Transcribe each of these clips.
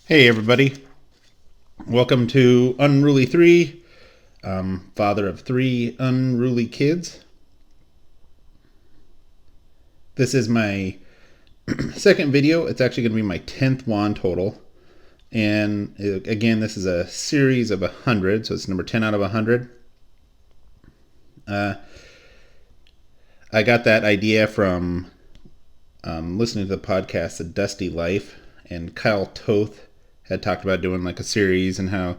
Hey everybody, welcome to Unruly 3, father of 3 unruly kids. This is my second video. It's actually going to be my 10th wand total. And again, this is a series of 100, so it's number 10 out of 100. I got that idea from listening to the podcast, The Dusty Life, and Kyle Toth had talked about doing like a series and how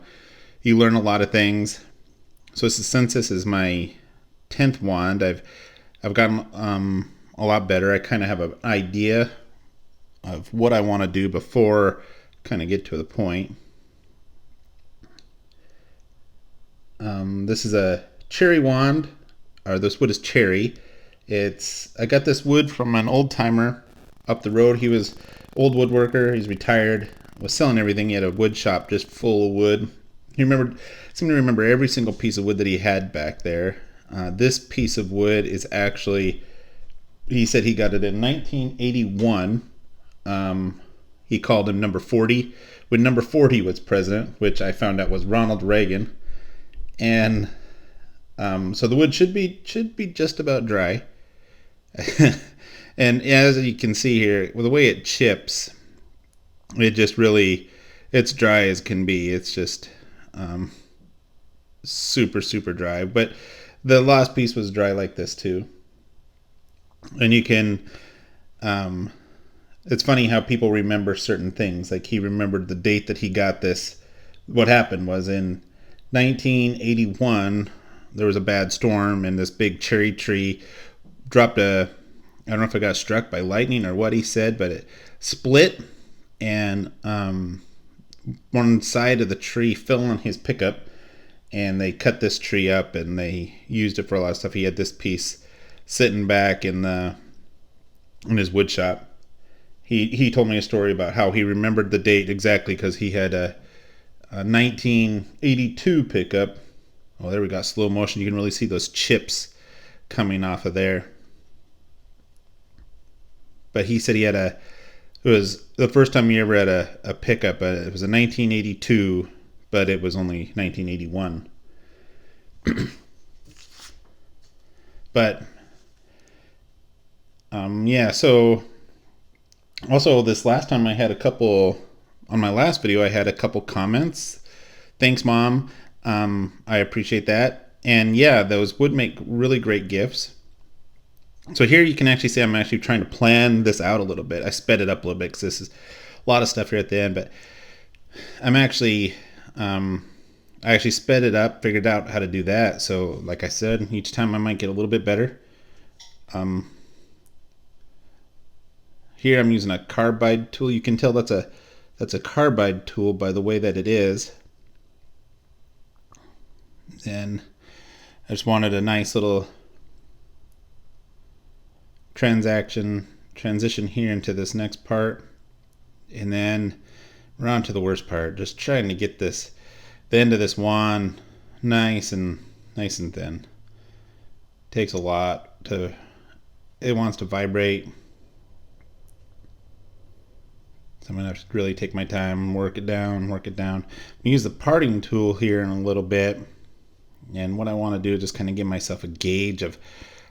you learn a lot of things. So since this is my 10th wand, I've gotten a lot better. I kind of have an idea of what I want to do before kind of get to the point. This is a cherry wand, or this wood is cherry. I got this wood from an old timer up the road. He was old woodworker. He's retired. Was selling everything. He had a wood shop just full of wood. Seemed to remember every single piece of wood that he had back there. This piece of wood is actually, he said he got it in 1981. He called him number 40 when number 40 was president, which I found out was Ronald Reagan. And so the wood should be just about dry. And as you can see here, with the way it chips, it just really, it's dry as can be. It's just super dry. But the last piece was dry like this too. And you can, it's funny how people remember certain things. Like he remembered the date that he got this. What happened was in 1981, there was a bad storm and this big cherry tree dropped I don't know if it got struck by lightning or what he said, but it split and one side of the tree fell on his pickup, and they cut this tree up and they used it for a lot of stuff. He had this piece sitting back in his wood shop. He told me a story about how he remembered the date exactly because he had a 1982 pickup. Oh, there we got slow motion. You can really see those chips coming off of there. But he said it was the first time he ever had a pickup. It was a 1982, but it was only 1981. But yeah, so also this last time I had a couple, on my last video, I had a couple comments. Thanks, Mom. I appreciate that. And yeah, those would make really great gifts. So here you can actually see I'm actually trying to plan this out a little bit. I sped it up a little bit because this is a lot of stuff here at the end, but I'm actually, I actually sped it up, figured out how to do that. So like I said, each time I might get a little bit better. Here I'm using a carbide tool. You can tell that's a carbide tool by the way that it is. And I just wanted a nice little transition here into this next part, and then we're on to the worst part, just trying to get the end of this wand nice and thin. Takes a lot it wants to vibrate, so I'm gonna have to really take my time, work it down. Use the parting tool here in a little bit, and what I want to do is just kind of give myself a gauge of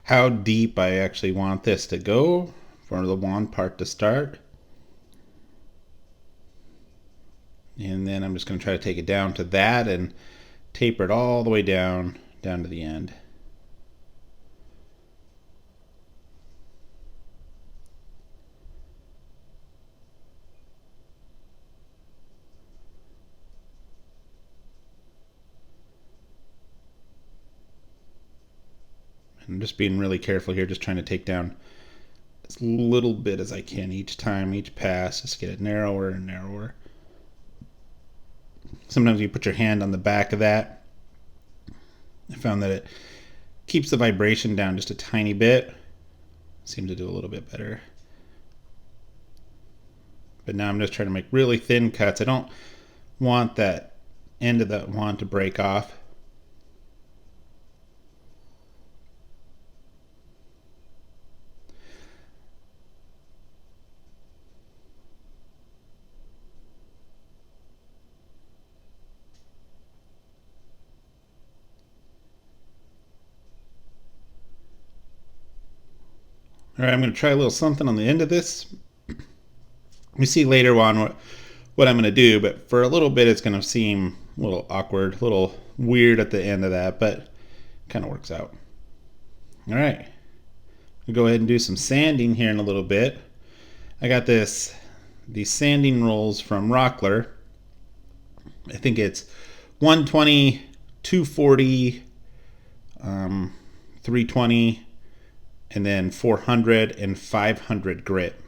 how deep I actually want this to go for the wand part to start. And then I'm just going to try to take it down to that and taper it all the way down to the end. I'm just being really careful here, just trying to take down as little bit as I can each time, each pass, just get it narrower and narrower. Sometimes you put your hand on the back of that. I found that it keeps the vibration down just a tiny bit. Seems to do a little bit better. But now I'm just trying to make really thin cuts. I don't want that end of that wand to break off. All right, I'm going to try a little something on the end of this. We see later on what I'm going to do, but for a little bit it's going to seem a little awkward, a little weird at the end of that, but kind of works out. All right, we'll go ahead and do some sanding here in a little bit. I got these sanding rolls from Rockler. I think it's 120, 240, 320, and then 400 and 500 grit.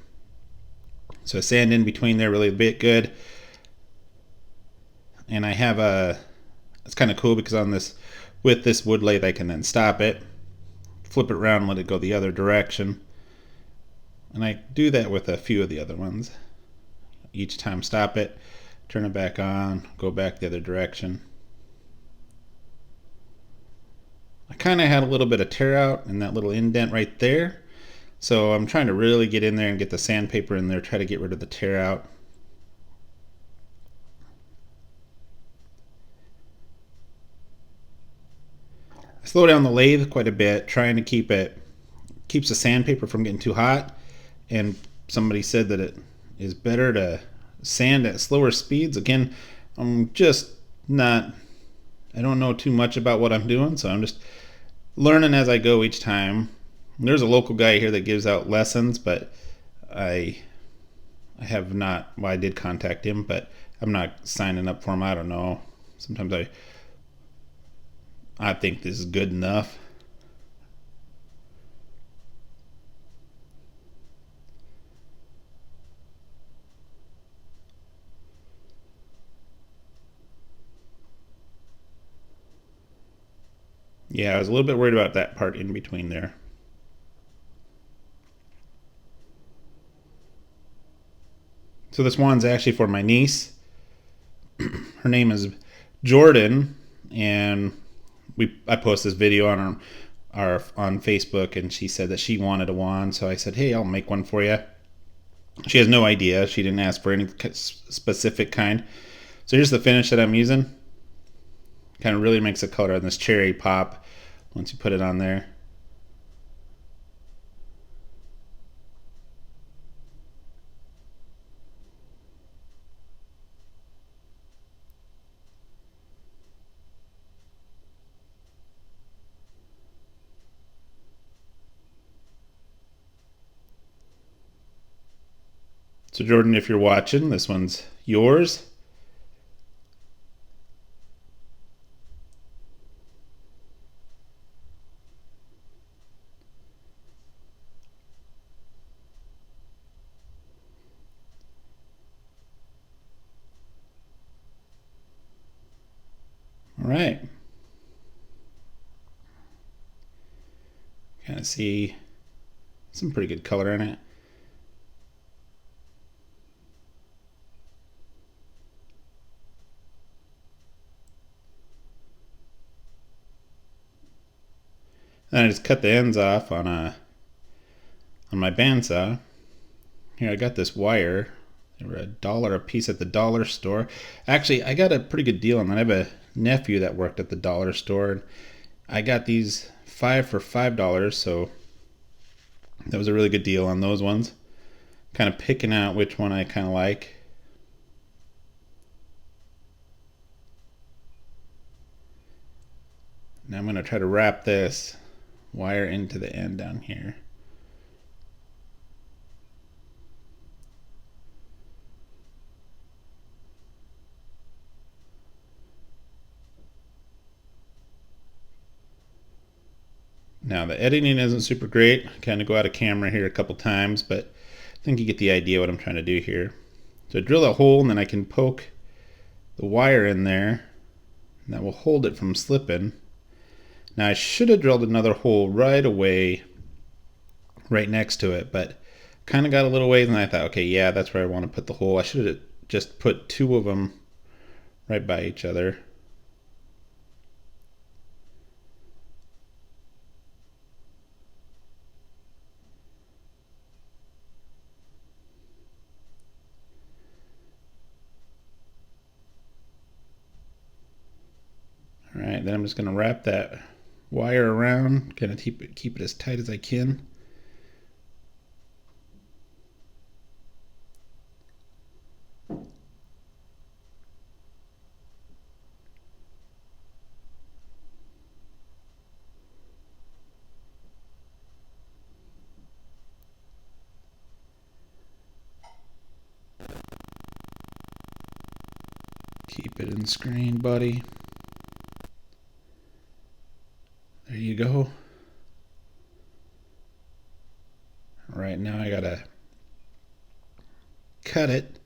So sand in between there really a bit good. And I have it's kind of cool because with this wood lathe I can then stop it, flip it around and let it go the other direction. And I do that with a few of the other ones. Each time stop it, turn it back on, go back the other direction. I kind of had a little bit of tear out in that little indent right there. So I'm trying to really get in there and get the sandpaper in there, try to get rid of the tear out. I slow down the lathe quite a bit, trying to keeps the sandpaper from getting too hot. And somebody said that it is better to sand at slower speeds. Again, I'm just not, I don't know too much about what I'm doing, so I'm just learning as I go each time. There's a local guy here that gives out lessons, but I have not, well, I did contact him, but I'm not signing up for him. I don't know. Sometimes I think this is good enough. Yeah, I was a little bit worried about that part in between there. So this one's actually for my niece. Her name is Jordyn, and I posted this video on on Facebook, and she said that she wanted a wand. So I said, hey, I'll make one for you. She has no idea. She didn't ask for any specific kind. So here's the finish that I'm using. Kind of really makes the color on this cherry pop once you put it on there. So Jordyn, if you're watching, this one's yours. All right. Kind of see some pretty good color in it. And I just cut the ends off on my bandsaw. Here, I got this wire. They were $1 a piece at the dollar store. Actually, I got a pretty good deal on that. I have a nephew that worked at the dollar store, and I got these 5 for $5, so that was a really good deal on those ones. Kind of picking out which one I kind of like. Now I'm going to try to wrap this wire into the end down here. Now the editing isn't super great. I kind of go out of camera here a couple times, but I think you get the idea what I'm trying to do here. So I drill a hole, and then I can poke the wire in there, and that will hold it from slipping. Now I should have drilled another hole right away, right next to it, but kind of got a little ways, and I thought, okay, yeah, that's where I want to put the hole. I should have just put 2 of them right by each other. All right, then I'm just going to wrap that wire around, kind of keep it as tight as I can. Keep it in the screen, buddy. There you go. All right, now I gotta cut it.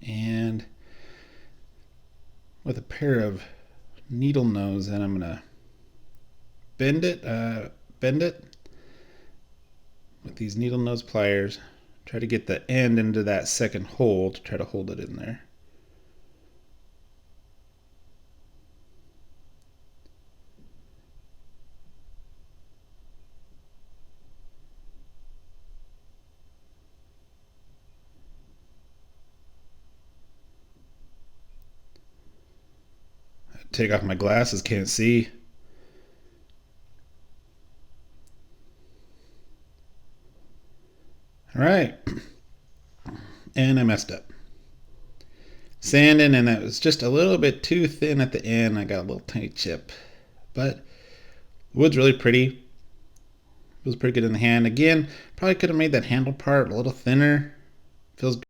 And with a pair of needle nose, then I'm gonna bend it with these needle nose pliers. Try to get the end into that second hole to try to hold it in there. Take off my glasses, can't see. All right, and I messed up. Sanding, and it was just a little bit too thin at the end. I got a little tiny chip, but the wood's really pretty. It was pretty good in the hand. Again, probably could have made that handle part a little thinner. Feels good.